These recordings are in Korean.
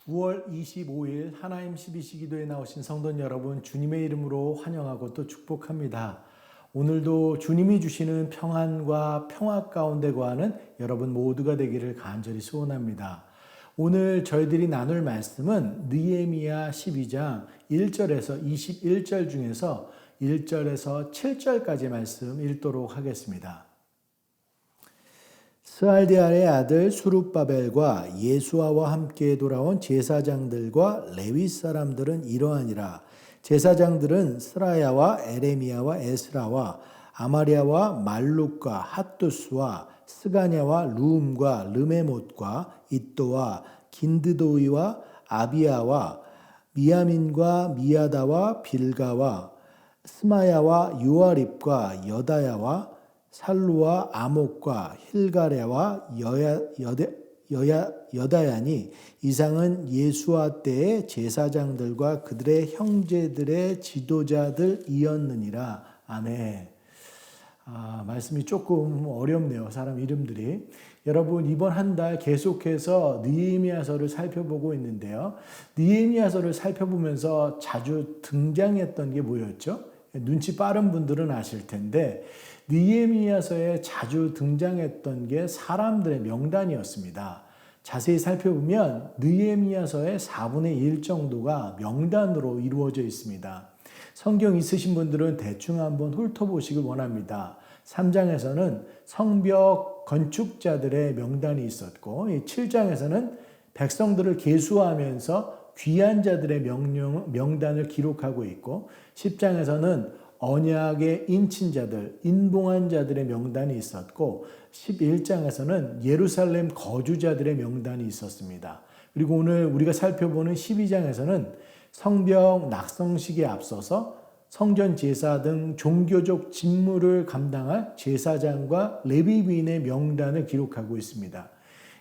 9월 25일 하나님 12시 기도에 나오신 성도 여러분, 주님의 이름으로 환영하고 또 축복합니다. 오늘도 주님이 주시는 평안과 평화 가운데 거하는 여러분 모두가 되기를 간절히 소원합니다. 오늘 저희들이 나눌 말씀은 느헤미야 12장 1절에서 21절 중에서 1절에서 7절까지 말씀 읽도록 하겠습니다. 스알디엘의 아들 수룹바벨과 예수아와 함께 돌아온 제사장들과 레위 사람들은 이러하니라. 제사장들은 스라야와 에레미야와 에스라와 아마리아와 말룩과 핫두스와 스가냐와 루움과 르메못과 이또와 긴드도이와 아비야와 미야민과 미야다와 빌가와 스마야와 요아립과 여다야와 살루와 아목과 힐가랴와 여다야니 이상은 예수와 때의 제사장들과 그들의 형제들의 지도자들이었느니라. 아멘. 말씀이 조금 어렵네요. 사람 이름들이. 여러분 이번 한 달 계속해서 느헤미야서를 살펴보고 있는데요. 느헤미야서를 살펴보면서 자주 등장했던 게 뭐였죠? 눈치 빠른 분들은 아실 텐데 느헤미야서에 자주 등장했던 게 사람들의 명단이었습니다. 자세히 살펴보면 느헤미야서의 4분의 1 정도가 명단으로 이루어져 있습니다. 성경 있으신 분들은 대충 한번 훑어보시길 원합니다. 3장에서는 성벽 건축자들의 명단이 있었고 7장에서는 백성들을 계수하면서 귀한 자들의 명단을 기록하고 있고 10장에서는 언약의 인친자들, 인봉한 자들의 명단이 있었고 11장에서는 예루살렘 거주자들의 명단이 있었습니다. 그리고 오늘 우리가 살펴보는 12장에서는 성벽 낙성식에 앞서서 성전 제사 등 종교적 직무를 감당할 제사장과 레위인의 명단을 기록하고 있습니다.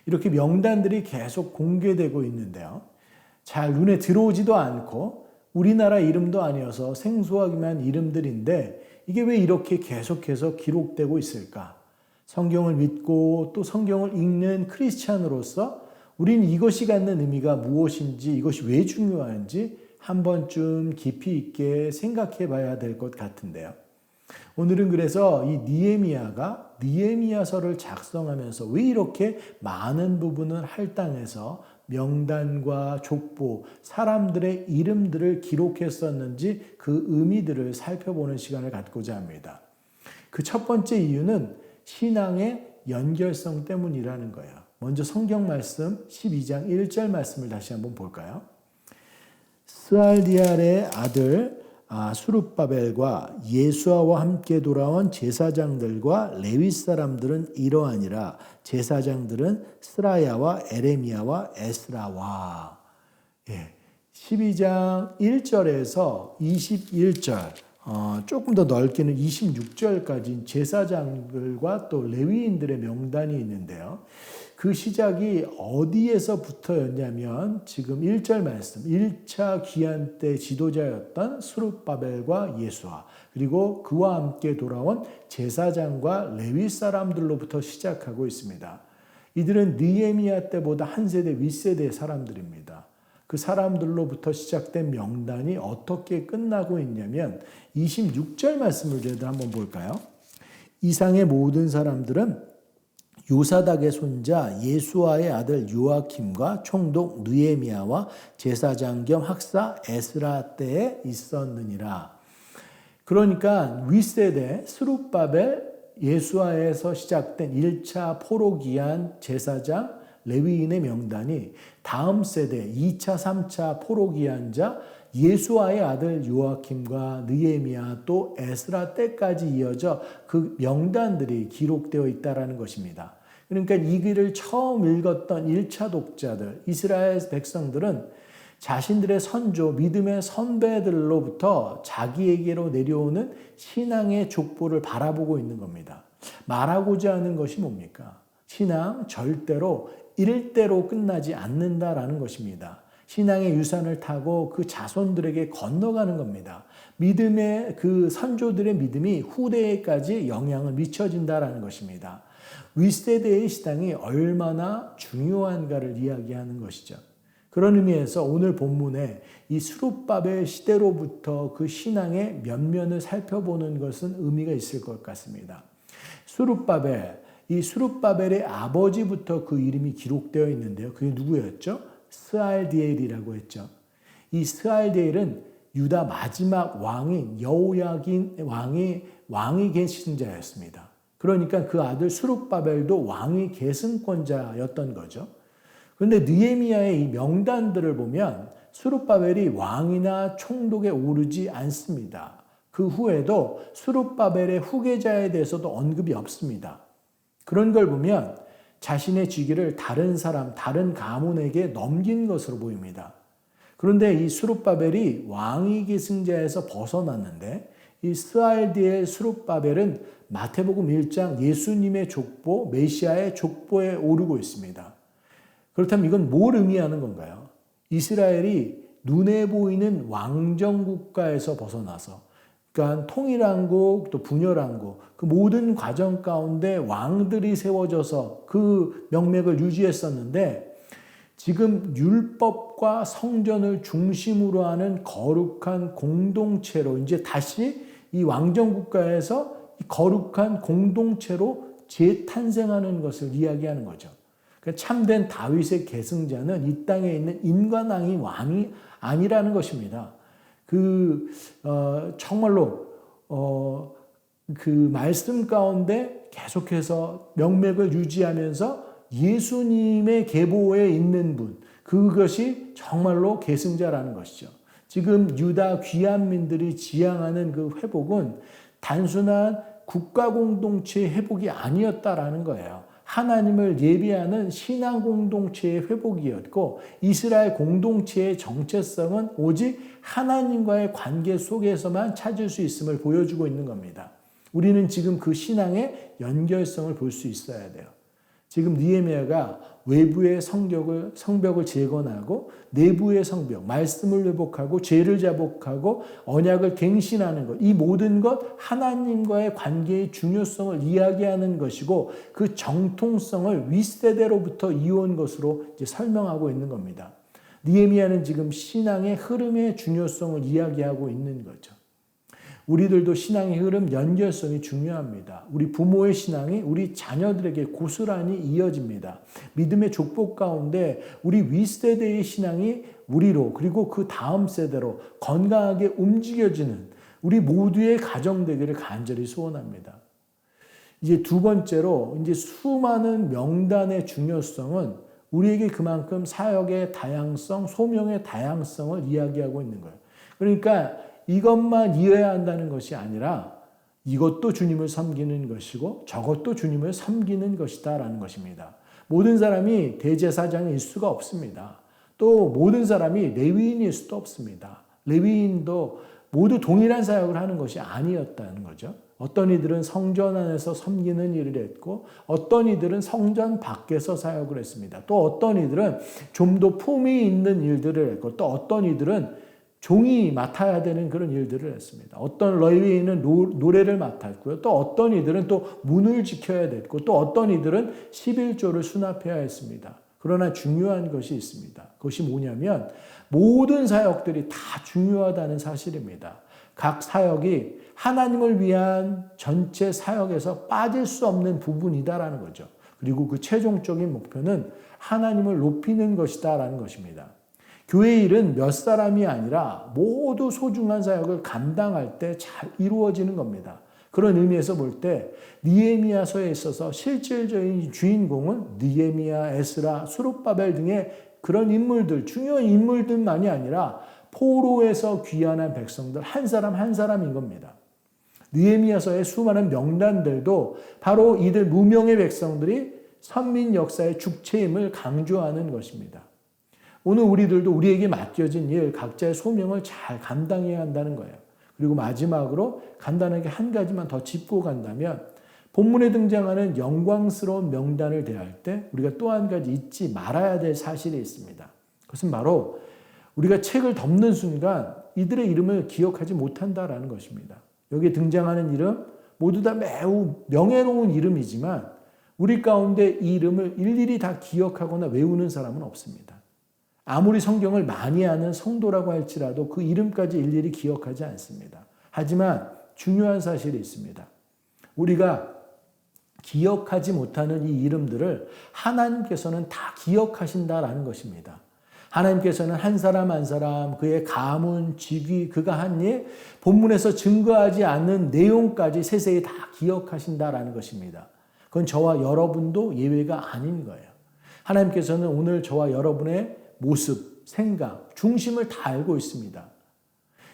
이렇게 명단들이 계속 공개되고 있는데요. 잘 눈에 들어오지도 않고 우리나라 이름도 아니어서 생소하기만 이름들인데 이게 왜 이렇게 계속해서 기록되고 있을까? 성경을 믿고 또 성경을 읽는 크리스찬으로서 우리는 이것이 갖는 의미가 무엇인지, 이것이 왜 중요한지 한 번쯤 깊이 있게 생각해 봐야 될 것 같은데요. 오늘은 그래서 이 느헤미야가 느헤미야서를 작성하면서 왜 이렇게 많은 부분을 할당해서 명단과 족보, 사람들의 이름들을 기록했었는지 그 의미들을 살펴보는 시간을 갖고자 합니다. 그 첫 번째 이유는 신앙의 연결성 때문이라는 거예요. 먼저 성경 말씀 12장 1절 말씀을 다시 한번 볼까요? 스알디엘의 아들 수룹바벨과 예수아와 함께 돌아온 제사장들과 레위 사람들은 이러하니라. 제사장들은 스라야와 에레미야와 에스라와 12장 1절에서 21절 조금 더 넓게는 26절까지 제사장들과 또 레위인들의 명단이 있는데요. 그 시작이 어디에서부터였냐면 지금 1절 말씀 1차 귀환 때 지도자였던 수룹바벨과 예수아 그리고 그와 함께 돌아온 제사장과 레위 사람들로부터 시작하고 있습니다. 이들은 느헤미야 때보다 한 세대 윗세대의 사람들입니다. 그 사람들로부터 시작된 명단이 어떻게 끝나고 있냐면 26절 말씀을 저희들 한번 볼까요? 이상의 모든 사람들은 요사닥의 손자 예수아의 아들 요아킴과 총독 느헤미야와 제사장 겸 학사 에스라 때에 있었느니라. 그러니까 윗세대 스룹바벨 예수아에서 시작된 1차 포로기한 제사장 레위인의 명단이 다음 세대 2차 3차 포로기한자 예수아의 아들 요아킴과 느헤미야 또 에스라 때까지 이어져 그 명단들이 기록되어 있다는 것입니다. 그러니까 이 글을 처음 읽었던 1차 독자들, 이스라엘 백성들은 자신들의 선조, 믿음의 선배들로부터 자기에게로 내려오는 신앙의 족보를 바라보고 있는 겁니다. 말하고자 하는 것이 뭡니까? 신앙 절대로 일대로 끝나지 않는다라는 것입니다. 신앙의 유산을 타고 그 자손들에게 건너가는 겁니다. 믿음의 그 선조들의 믿음이 후대에까지 영향을 미쳐진다라는 것입니다. 윗세대의 신앙이 얼마나 중요한가를 이야기하는 것이죠. 그런 의미에서 오늘 본문에 이 스룹바벨 시대로부터 그 신앙의 면면을 살펴보는 것은 의미가 있을 것 같습니다. 스룹바벨, 이 스룹바벨의 아버지부터 그 이름이 기록되어 있는데요. 그게 누구였죠? 스알디엘이라고 했죠. 이 스알디엘은 유다 마지막 왕인 여호야긴 왕이 계신 자였습니다. 그러니까 그 아들 스룹바벨도 왕위 계승권자였던 거죠. 그런데 느헤미야의 이 명단들을 보면 스룹바벨이 왕이나 총독에 오르지 않습니다. 그 후에도 스룹바벨의 후계자에 대해서도 언급이 없습니다. 그런 걸 보면 자신의 직위를 다른 사람, 다른 가문에게 넘긴 것으로 보입니다. 그런데 이 스룹바벨이 왕위 계승자에서 벗어났는데 이 스알디엘 스룹바벨은 마태복음 1장 예수님의 족보, 메시아의 족보에 오르고 있습니다. 그렇다면 이건 뭘 의미하는 건가요? 이스라엘이 눈에 보이는 왕정국가에서 벗어나서, 그러니까 통일왕국 또 분열왕국 그 모든 과정 가운데 왕들이 세워져서 그 명맥을 유지했었는데, 지금 율법과 성전을 중심으로 하는 거룩한 공동체로 이제 다시 이 왕정국가에서 거룩한 공동체로 재탄생하는 것을 이야기하는 거죠. 참된 다윗의 계승자는 이 땅에 있는 인간왕이 왕이 아니라는 것입니다. 정말로 그 말씀 가운데 계속해서 명맥을 유지하면서 예수님의 계보에 있는 분, 그것이 정말로 계승자라는 것이죠. 지금 유다 귀한민들이 지향하는 그 회복은 단순한 국가 공동체의 회복이 아니었다라는 거예요. 하나님을 예비하는 신앙 공동체의 회복이었고, 이스라엘 공동체의 정체성은 오직 하나님과의 관계 속에서만 찾을 수 있음을 보여주고 있는 겁니다. 우리는 지금 그 신앙의 연결성을 볼 수 있어야 돼요. 지금 느헤미야가 외부의 성벽을 재건하고 내부의 성벽, 말씀을 회복하고 죄를 자복하고 언약을 갱신하는 것, 이 모든 것 하나님과의 관계의 중요성을 이야기하는 것이고, 그 정통성을 윗세대로부터 이어온 것으로 이제 설명하고 있는 겁니다. 느헤미야는 지금 신앙의 흐름의 중요성을 이야기하고 있는 거죠. 우리들도 신앙의 흐름, 연결성이 중요합니다. 우리 부모의 신앙이 우리 자녀들에게 고스란히 이어집니다. 믿음의 족보 가운데 우리 윗세대의 신앙이 우리로, 그리고 그 다음 세대로 건강하게 움직여지는 우리 모두의 가정 되기를 간절히 소원합니다. 이제 두 번째로, 이제 수많은 명단의 중요성은 우리에게 그만큼 사역의 다양성, 소명의 다양성을 이야기하고 있는 거예요. 그러니까 이것만 이해해야 한다는 것이 아니라 이것도 주님을 섬기는 것이고 저것도 주님을 섬기는 것이다라는 것입니다. 모든 사람이 대제사장일 수가 없습니다. 또 모든 사람이 레위인일 수도 없습니다. 레위인도 모두 동일한 사역을 하는 것이 아니었다는 거죠. 어떤 이들은 성전 안에서 섬기는 일을 했고, 어떤 이들은 성전 밖에서 사역을 했습니다. 또 어떤 이들은 좀 더 품위 있는 일들을 했고, 또 어떤 이들은 종이 맡아야 되는 그런 일들을 했습니다. 어떤 레위인은 노래를 맡았고요. 또 어떤 이들은 또 문을 지켜야 됐고, 또 어떤 이들은 11조를 수납해야 했습니다. 그러나 중요한 것이 있습니다. 그것이 뭐냐면 모든 사역들이 다 중요하다는 사실입니다. 각 사역이 하나님을 위한 전체 사역에서 빠질 수 없는 부분이다라는 거죠. 그리고 그 최종적인 목표는 하나님을 높이는 것이다라는 것입니다. 교회 일은 몇 사람이 아니라 모두 소중한 사역을 감당할 때 잘 이루어지는 겁니다. 그런 의미에서 볼 때 느헤미야서에 있어서 실질적인 주인공은 느헤미야, 에스라, 스룹바벨 등의 그런 인물들, 중요한 인물들만이 아니라 포로에서 귀환한 백성들 한 사람 한 사람인 겁니다. 느헤미야서의 수많은 명단들도 바로 이들 무명의 백성들이 선민 역사의 주체임을 강조하는 것입니다. 오늘 우리들도 우리에게 맡겨진 일, 각자의 소명을 잘 감당해야 한다는 거예요. 그리고 마지막으로 간단하게 한 가지만 더 짚고 간다면, 본문에 등장하는 영광스러운 명단을 대할 때 우리가 또 한 가지 잊지 말아야 될 사실이 있습니다. 그것은 바로 우리가 책을 덮는 순간 이들의 이름을 기억하지 못한다라는 것입니다. 여기에 등장하는 이름 모두 다 매우 명예로운 이름이지만 우리 가운데 이 이름을 일일이 다 기억하거나 외우는 사람은 없습니다. 아무리 성경을 많이 아는 성도라고 할지라도 그 이름까지 일일이 기억하지 않습니다. 하지만 중요한 사실이 있습니다. 우리가 기억하지 못하는 이 이름들을 하나님께서는 다 기억하신다라는 것입니다. 하나님께서는 한 사람 한 사람 그의 가문, 직위, 그가 한 일, 본문에서 증거하지 않는 내용까지 세세히 다 기억하신다라는 것입니다. 그건 저와 여러분도 예외가 아닌 거예요. 하나님께서는 오늘 저와 여러분의 모습, 생각, 중심을 다 알고 있습니다.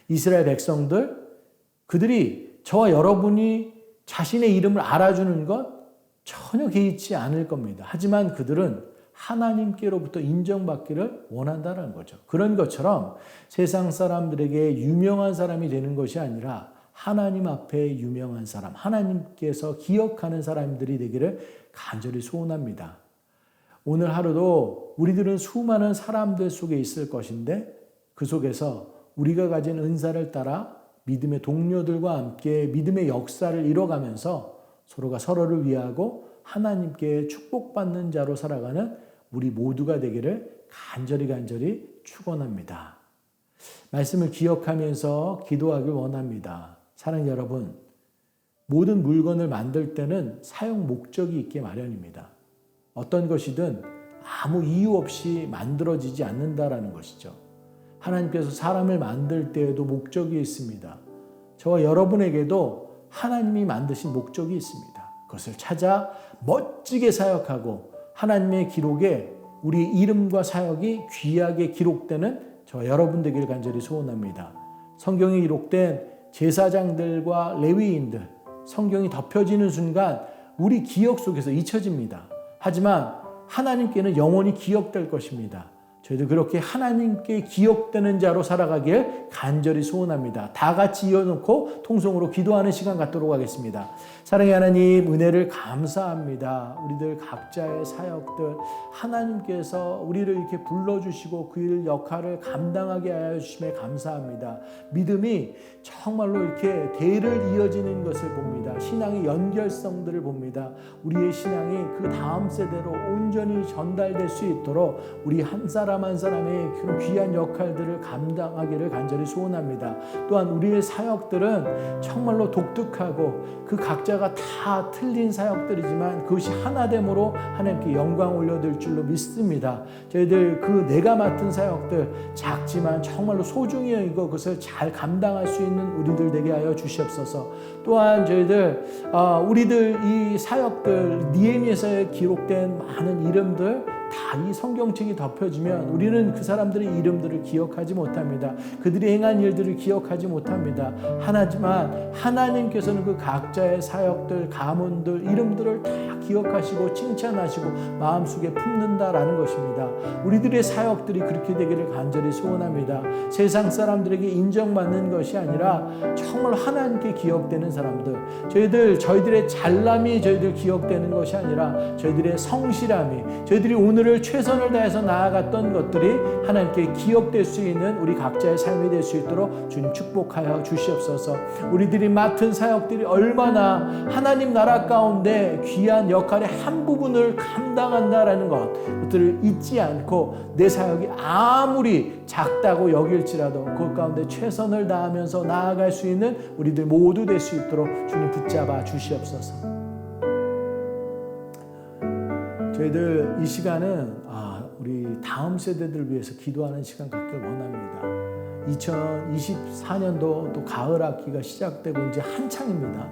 이스라엘 백성들, 그들이 저와 여러분이 자신의 이름을 알아주는 것 전혀 개의치 않을 겁니다. 하지만 그들은 하나님께로부터 인정받기를 원한다는 거죠. 그런 것처럼 세상 사람들에게 유명한 사람이 되는 것이 아니라 하나님 앞에 유명한 사람, 하나님께서 기억하는 사람들이 되기를 간절히 소원합니다. 오늘 하루도 우리들은 수많은 사람들 속에 있을 것인데 그 속에서 우리가 가진 은사를 따라 믿음의 동료들과 함께 믿음의 역사를 이뤄가면서 서로가 서로를 위하고 하나님께 축복받는 자로 살아가는 우리 모두가 되기를 간절히 축원합니다. 말씀을 기억하면서 기도하길 원합니다. 사랑하는 여러분, 모든 물건을 만들 때는 사용 목적이 있게 마련입니다. 어떤 것이든 아무 이유 없이 만들어지지 않는다라는 것이죠. 하나님께서 사람을 만들 때에도 목적이 있습니다. 저와 여러분에게도 하나님이 만드신 목적이 있습니다. 그것을 찾아 멋지게 사역하고 하나님의 기록에 우리 이름과 사역이 귀하게 기록되는 저와 여러분 되기를 간절히 소원합니다. 성경에 기록된 제사장들과 레위인들, 성경이 덮여지는 순간 우리 기억 속에서 잊혀집니다. 하지만 하나님께는 영원히 기억될 것입니다. 저희도 그렇게 하나님께 기억되는 자로 살아가길 간절히 소원합니다. 다 같이 이어놓고 통성으로 기도하는 시간 갖도록 하겠습니다. 사랑의 하나님, 은혜를 감사합니다. 우리들 각자의 사역들 하나님께서 우리를 이렇게 불러주시고 그 일 역할을 감당하게 하여 주심에 감사합니다. 믿음이 정말로 이렇게 대를 이어지는 것을 봅니다. 신앙의 연결성들을 봅니다. 우리의 신앙이 그 다음 세대로 온전히 전달될 수 있도록 우리 한 사람 한 사람의 그 귀한 역할들을 감당하기를 간절히 소원합니다. 또한 우리의 사역들은 정말로 독특하고 그 각자가 다 틀린 사역들이지만 그것이 하나됨으로 하나님께 영광 올려드릴 줄로 믿습니다. 저희들 그 내가 맡은 사역들 작지만 정말로 소중히 여기고 그것을 잘 감당할 수 있는 우리들 되게 하여 주시옵소서. 또한 저희들 우리들 이 사역들 니에미아서에 기록된 많은 이름들 다 이 성경책이 덮여지면 우리는 그 사람들의 이름들을 기억하지 못합니다. 그들이 행한 일들을 기억하지 못합니다. 하지만 하나님께서는 그 각자의 사역들, 가문들, 이름들을 다 기억하시고 칭찬하시고 마음속에 품는다라는 것입니다. 우리들의 사역들이 그렇게 되기를 간절히 소원합니다. 세상 사람들에게 인정받는 것이 아니라 정말 하나님께 기억되는 사람들, 저희들의 잘남이 저희들 기억되는 것이 아니라 저희들의 성실함이, 저희들이 오늘을 최선을 다해서 나아갔던 것들이 하나님께 기억될 수 있는 우리 각자의 삶이 될 수 있도록 주님 축복하여 주시옵소서. 우리들이 맡은 사역들이 얼마나 하나님 나라 가운데 귀한 역할의 한 부분을 감당한다라는 것들을 잊지 않고 내 사역이 아무리 작다고 여길지라도 그 가운데 최선을 다하면서 나아갈 수 있는 우리들 모두 될 수 있도록 주님 붙잡아 주시옵소서. 저희들 이 시간은 우리 다음 세대들을 위해서 기도하는 시간 갖길 원합니다. 2024년도 또 가을 학기가 시작되고 이제 한창입니다.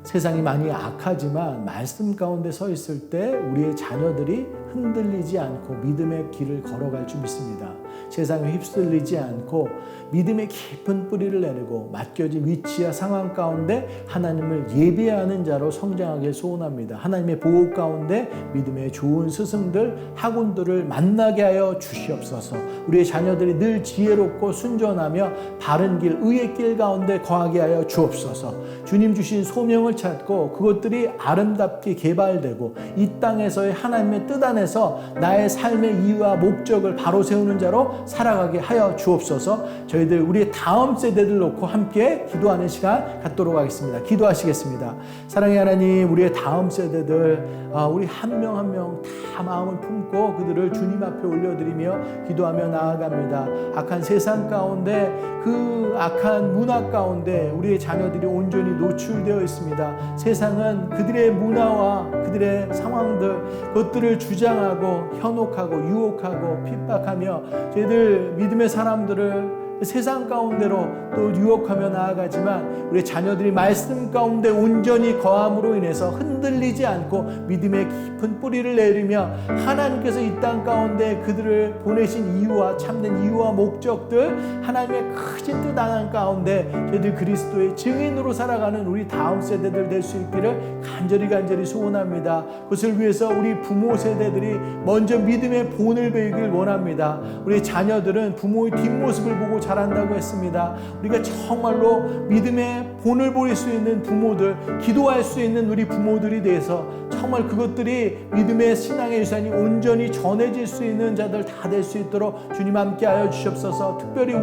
세상이 많이 악하지만 말씀 가운데 서 있을 때 우리의 자녀들이 흔들리지 않고 믿음의 길을 걸어갈 줄 믿습니다. 세상에 휩쓸리지 않고 믿음의 깊은 뿌리를 내리고 맡겨진 위치와 상황 가운데 하나님을 예배하는 자로 성장하길 소원합니다. 하나님의 보호 가운데 믿음의 좋은 스승들, 학원들을 만나게 하여 주시옵소서. 우리의 자녀들이 늘 지혜롭고 순전하며 바른 길, 의의 길 가운데 거하게 하여 주옵소서. 주님 주신 소명을 찾고 그것들이 아름답게 개발되고 이 땅에서의 하나님의 뜻 안에서 나의 삶의 이유와 목적을 바로 세우는 자로 삶으로 살아가게 하여 주옵소서. 저희들 우리의 다음 세대들 놓고 함께 기도하는 시간 갖도록 하겠습니다. 기도하시겠습니다. 사랑의 하나님, 우리의 다음 세대들 우리 한 명 한 명 다 마음을 품고 그들을 주님 앞에 올려드리며 기도하며 나아갑니다. 악한 세상 가운데, 그 악한 문화 가운데 우리의 자녀들이 온전히 노출되어 있습니다. 세상은 그들의 문화와 그들의 상황들, 그것들을 주장하고 현혹하고 유혹하고 핍박하며 저희들 믿음의 사람들을 세상 가운데로 또 유혹하며 나아가지만 우리 자녀들이 말씀 가운데 온전히 거함으로 인해서 흔들리지 않고 믿음의 깊은 뿌리를 내리며 하나님께서 이 땅 가운데 그들을 보내신 이유와 참된 이유와 목적들, 하나님의 크신 뜻 하나 가운데 저희들 그리스도의 증인으로 살아가는 우리 다음 세대들 될 수 있기를 간절히 소원합니다. 그것을 위해서 우리 부모 세대들이 먼저 믿음의 본을 배우길 원합니다. 우리 자녀들은 부모의 뒷모습을 보고 자란다고 했습니다. 우리가 정말로 믿음의 본을 보일 수 있는 부모들, 기도할 수 있는 우리 부모들이 돼서 정말 그것들이 믿음의 신앙의 유산이 온전히 전해질 수 있는 자들 다 될 수 있도록 주님 함께하여 주시옵소서. 특별히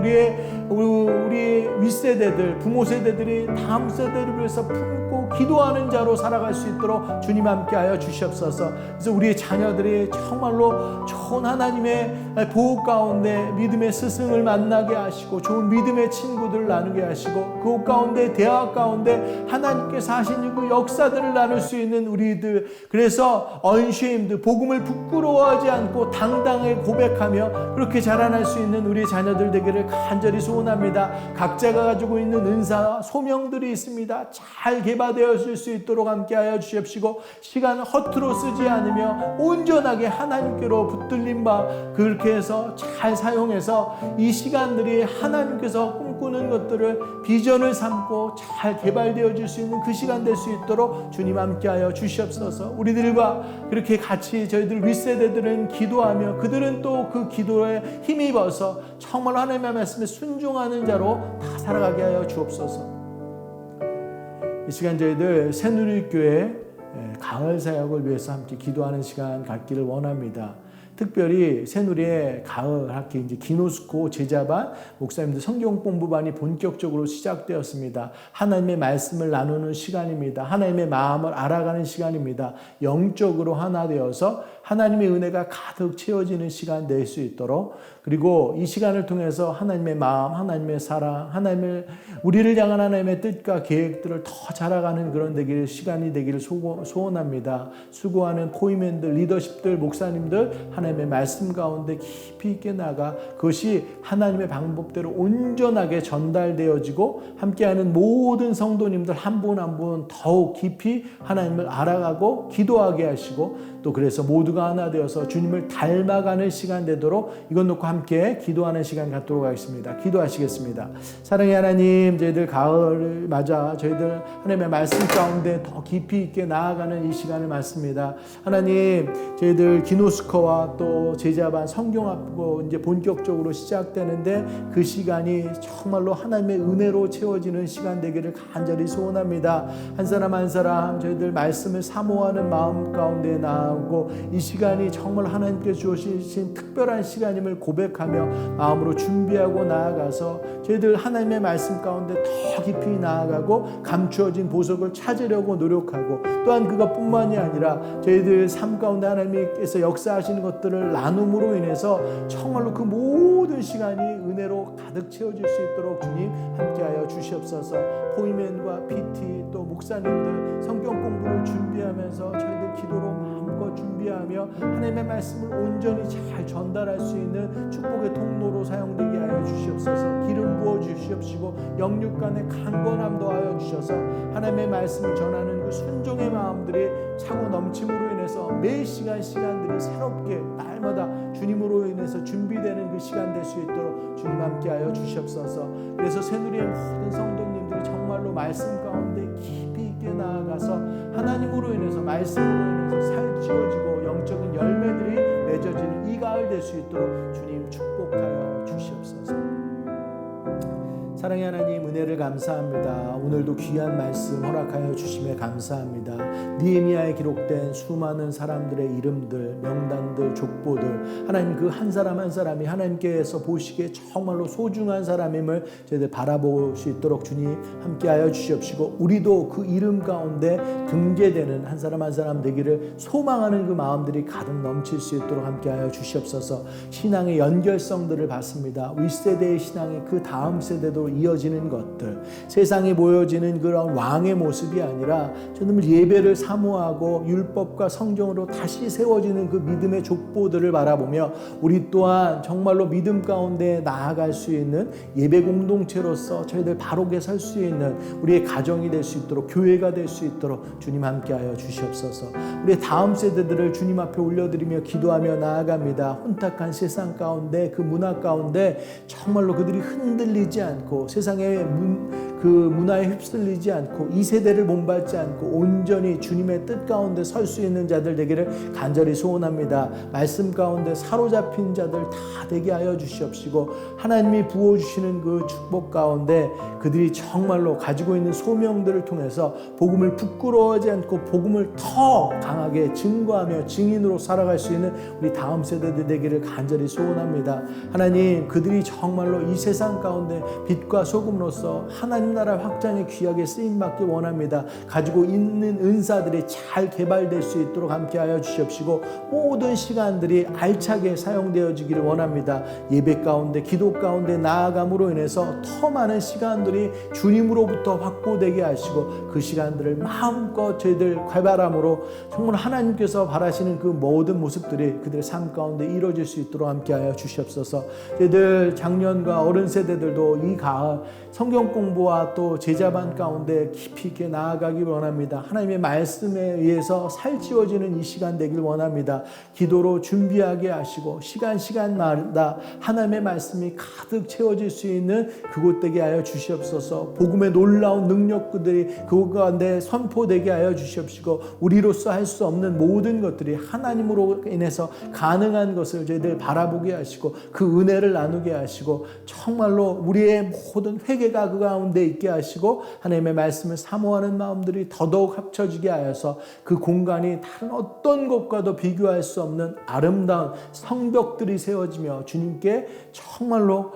우리 윗세대들, 부모 세대들이 다음 세대를 위해서 품고 기도하는 자로 살아갈 수 있도록 주님 함께하여 주시옵소서. 그래서 우리의 자녀들이 정말로 좋은 하나님의 보호 가운데 믿음의 스승을 만나게 하시고 좋은 믿음의 친구들을 나누게 하시고 그 가운데 대학 가운데 하나님께서 하신 그 역사들을 나눌 수 있는 우리들, 그래서 언쉐임드, 복음을 부끄러워하지 않고 당당하게 고백하며 그렇게 자라날 수 있는 우리 자녀들 되기를 간절히 소원합니다. 각자가 가지고 있는 은사, 소명들이 있습니다. 잘 개발되어질 수 있도록 함께하여 주십시고 시간을 허투루 쓰지 않으며 온전하게 하나님께로 붙들린 바 그렇게 해서 잘 사용해서 이 시간들이 하나님께서 꿈꾸는 것들을 비전을 삼고 잘 개발되어질 수 있는 그 시간 될 수 있도록 주님 함께하여 주시옵소서. 우리들과 그렇게 같이 저희들 윗세대들은 기도하며 그들은 또 그 기도에 힘입어서 정말 하나님의 말씀에 순종하는 자로 다 살아가게 하여 주옵소서. 이 시간 저희들 새누리교회 가을 사역을 위해서 함께 기도하는 시간 갖기를 원합니다. 특별히 새누리의 가을 학기 이제 기노스코 제자반 목사님들 성경 공부반이 본격적으로 시작되었습니다. 하나님의 말씀을 나누는 시간입니다. 하나님의 마음을 알아가는 시간입니다. 영적으로 하나 되어서 하나님의 은혜가 가득 채워지는 시간 될 수 있도록, 그리고 이 시간을 통해서 하나님의 마음, 하나님의 사랑, 우리를 향한 하나님의 뜻과 계획들을 더 자라가는 그런 시간이 되기를 소원합니다. 수고하는 포이맨들, 리더십들, 목사님들 하나님의 말씀 가운데 깊이 있게 나가 그것이 하나님의 방법대로 온전하게 전달되어지고 함께하는 모든 성도님들 한 분 한 분 더욱 깊이 하나님을 알아가고 기도하게 하시고 또 그래서 모두가 하나 되어서 주님을 닮아가는 시간 되도록 이것 놓고 함께 기도하는 시간 갖도록 하겠습니다. 기도하시겠습니다. 사랑의 하나님, 저희들 가을을 맞아 저희들 하나님의 말씀 가운데 더 깊이 있게 나아가는 이 시간을 맞습니다. 하나님, 저희들 기노스코와 또 제자반 성경학부 이제 본격적으로 시작되는데 그 시간이 정말로 하나님의 은혜로 채워지는 시간 되기를 간절히 소원합니다. 한 사람 한 사람 저희들 말씀을 사모하는 마음 가운데 나아오고 이 시간이 정말 하나님께서 주신 특별한 시간임을 고백하며 마음으로 준비하고 나아가서 저희들 하나님의 말씀 가운데 더 깊이 나아가고 감추어진 보석을 찾으려고 노력하고 또한 그것뿐만이 아니라 저희들 삶 가운데 하나님께서 역사하시는 것들을 나눔으로 인해서 정말로 그 모든 시간이 은혜로 가득 채워질 수 있도록 주님 함께하여 주시옵소서. 포이맨과 PT 또 목사님들 성경 공부를 준비하면서 저희들 기도로 마음껏 준비하며 하나님의 말씀을 온전히 잘 전달할 수 있는 축복의 통로로 사용되게 하여 주시옵소서. 기름 부어 주시옵시고 영육간의 강건함 더하여 주셔서 하나님의 말씀을 전하는 그 순종의 마음들이 차고 넘침으로 인해서 매 시간들이 새롭게 날마다 주님으로 인해서 준비되는 그 시간 될 수 있도록 주님 함께하여 주시옵소서. 그래서 새누리의 모든 성도님들이 정말로 말씀 가운데 깊이 있게 나아가서 하나님으로 인해서 말씀으로 인해서 살찌워지고 영적인 열매들이 맺어지는 이 가을 될 수 있도록 주님 축복하여 주시옵소서. 사랑의 하나님, 은혜를 감사합니다. 오늘도 귀한 말씀 허락하여 주심에 감사합니다. 느헤미야에 기록된 수많은 사람들의 이름들, 명단들, 족보들, 하나님 그 한 사람 한 사람이 하나님께서 보시기에 정말로 소중한 사람임을 저희들 바라볼 수 있도록 주님 함께하여 주시옵시고, 우리도 그 이름 가운데 등재되는 한 사람 한 사람 되기를 소망하는 그 마음들이 가득 넘칠 수 있도록 함께하여 주시옵소서. 신앙의 연결성들을 봤습니다. 윗세대의 신앙이 그 다음 세대도 이어지는 것들, 세상에 보여지는 그런 왕의 모습이 아니라 저는 예배를 사모하고 율법과 성경으로 다시 세워지는 그 믿음의 족보들을 바라보며 우리 또한 정말로 믿음 가운데 나아갈 수 있는 예배 공동체로서 저희들 바르게 설 수 있는 우리의 가정이 될 수 있도록, 교회가 될 수 있도록 주님 함께하여 주시옵소서. 우리의 다음 세대들을 주님 앞에 올려드리며 기도하며 나아갑니다. 혼탁한 세상 가운데, 그 문화 가운데 정말로 그들이 흔들리지 않고 세상의 그 문화에 휩쓸리지 않고 이 세대를 본받지 않고 온전히 주님의 뜻 가운데 설 수 있는 자들 되기를 간절히 소원합니다. 말씀 가운데 사로잡힌 자들 다 되게 하여 주시옵시고, 하나님이 부어주시는 그 축복 가운데 그들이 정말로 가지고 있는 소명들을 통해서 복음을 부끄러워하지 않고 복음을 더 강하게 증거하며 증인으로 살아갈 수 있는 우리 다음 세대들 되기를 간절히 소원합니다. 하나님, 그들이 정말로 이 세상 가운데 빛과 소금으로서 하나님 나라 확장에 귀하게 쓰임받길 원합니다. 가지고 있는 은사들이 잘 개발될 수 있도록 함께하여 주시옵시고, 모든 시간들이 알차게 사용되어지기를 원합니다. 예배 가운데, 기도 가운데 나아감으로 인해서 더 많은 시간들이 주님으로부터 확보되게 하시고, 그 시간들을 마음껏 저희들 개발함으로 정말 하나님께서 바라시는 그 모든 모습들이 그들의 삶 가운데 이루어질 수 있도록 함께하여 주시옵소서. 저희들 장년과 어른 세대들도 이 가을 성경 공부와 또 제자반 가운데 깊이 있게 나아가길 원합니다. 하나님의 말씀에 의해서 살찌워지는 이 시간 되길 원합니다. 기도로 준비하게 하시고 시간마다 하나님의 말씀이 가득 채워질 수 있는 그곳 되게 하여 주시옵소서. 복음의 놀라운 능력들이 그곳 가운데 선포되게 하여 주시옵시고, 우리로서 할 수 없는 모든 것들이 하나님으로 인해서 가능한 것을 저희들 바라보게 하시고 그 은혜를 나누게 하시고, 정말로 우리의 모든 회개가 그 가운데 있게 하시고 하나님의 말씀을 사모하는 마음들이 더더욱 합쳐지게 하여서 그 공간이 다른 어떤 곳과도 비교할 수 없는 아름다운 성벽들이 세워지며 주님께 정말로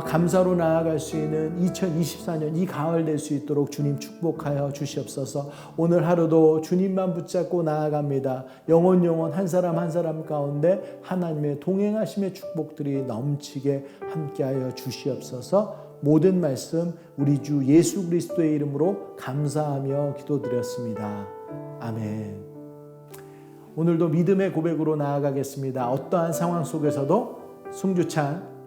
감사로 나아갈 수 있는 2024년 이 가을 될 수 있도록 주님 축복하여 주시옵소서. 오늘 하루도 주님만 붙잡고 나아갑니다. 영원 한 사람 한 사람 가운데 하나님의 동행하심의 축복들이 넘치게 함께하여 주시옵소서. 모든 말씀 우리 주 예수 그리스도의 이름으로 감사하며 기도드렸습니다. 아멘. 오늘도 믿음의 고백으로 나아가겠습니다. 어떠한 상황 속에서도 승주찬